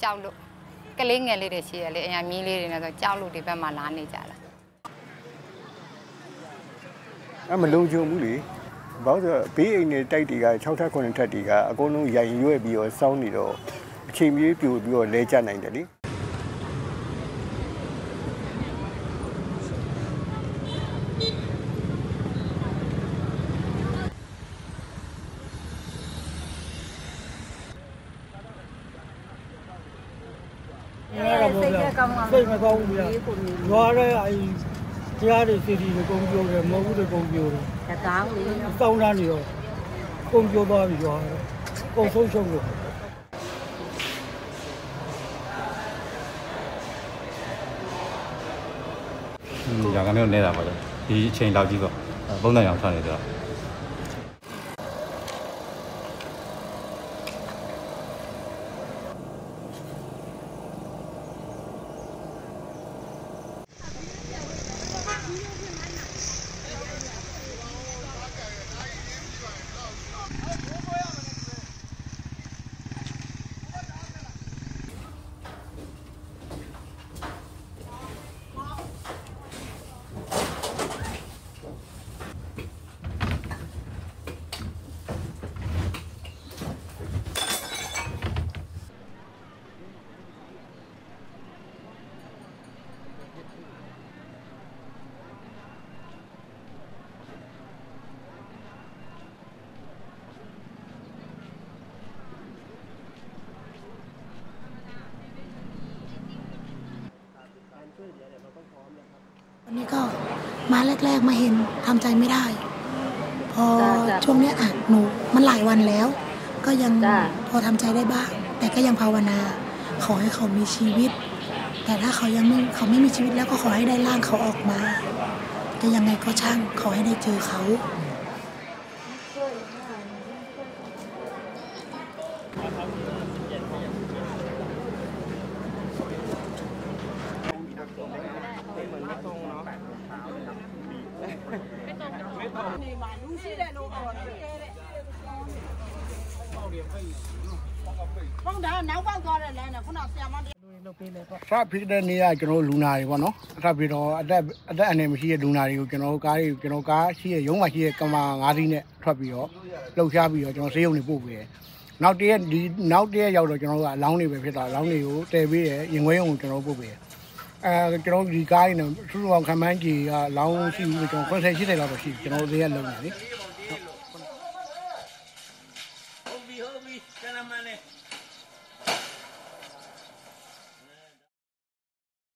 ကြောက်လို့ကလေးငယ်လေးတွေရှိတယ်လေအညာမီးလေးတွေနဲ့ဆိုကြောက်လို့ဒီဘက်မှာလာနေကြတာမလုံခြုံဘူးလေဘာလို့ဆိုဘေးအိမ်တွေတိုက်တွေက6ထပ်9ထပ်တွေကအကုန်လုံးရိုင်ရွက်ပြီးတော့စောင်းနေတော့အချိန်ပြေးပြိုပြီးတော့လဲကျနိုင်တယ်လေစိတ်မကောင်းဘူးဗျာ။ရွာတဲ့တရားတွေစီတီတွေကုန်ပြိုတယ်မဟုတ်ဘူးတွေကုန်ပြိုတယ်။တကောင်းလေ။စောင်းတန်းနေတော့ကုန်ပြိုသွားပြီရွာ။ကုန်ဆုံးရှုံးလို့။ရာကနေနေတာပါလေ။ဒီအချိန်လောက်ကြီးတော့ပုံစံအောင်ထွက်နေကြတော့วันนี้ก็มาแรกๆมาเห็นทำใจไม่ได้พอช่วงนี้หนูมันหลายวันแล้วก็ยังพอทำใจได้บ้างแต่ก็ยังภาวนาขอให้เขามีชีวิตแต่ถ้าเขาไม่มีชีวิตแล้วก็ขอให้ได้ร่างเขาออกมาจะยังไงก็ช่างขอให้ได้เจอเขาဖတ်ဖြစ်တဲ့နေရာကျွန်တော်လူနာတွေပေါ့နော်အထပ်ပြီးတော့အသက်အနေမရှိတဲ့လူနာတွေကိုကျွန်တော်ကားရှိရဲ့ရုံးမှာရှိရဲ့ကမာ9စီးနဲ့ထွက်ပြီးတော့လှုပ်ရှားပြီးတော့ကျွန်တော်ဆေးရုံတွေပို့ပေးတယ်နောက်တရက်ရောက်တော့ကျွန်တော်ကအလောင်းတွေပဲဖြစ်တာအလောင်းတွေကိုတည်ပေးတယ်ရင်ခွဲရုံကိုကျွန်တော်ပို့ပေးတယ်ကျွန်တော်ဒီကားတွေနဲ့ထူထူအောင်ခံမှန်းကြီးကလောင်းရှိပြီးကျွန်တော်80လောက်တော့ရှိကျွန်တော်သေးရလုံးနေလေ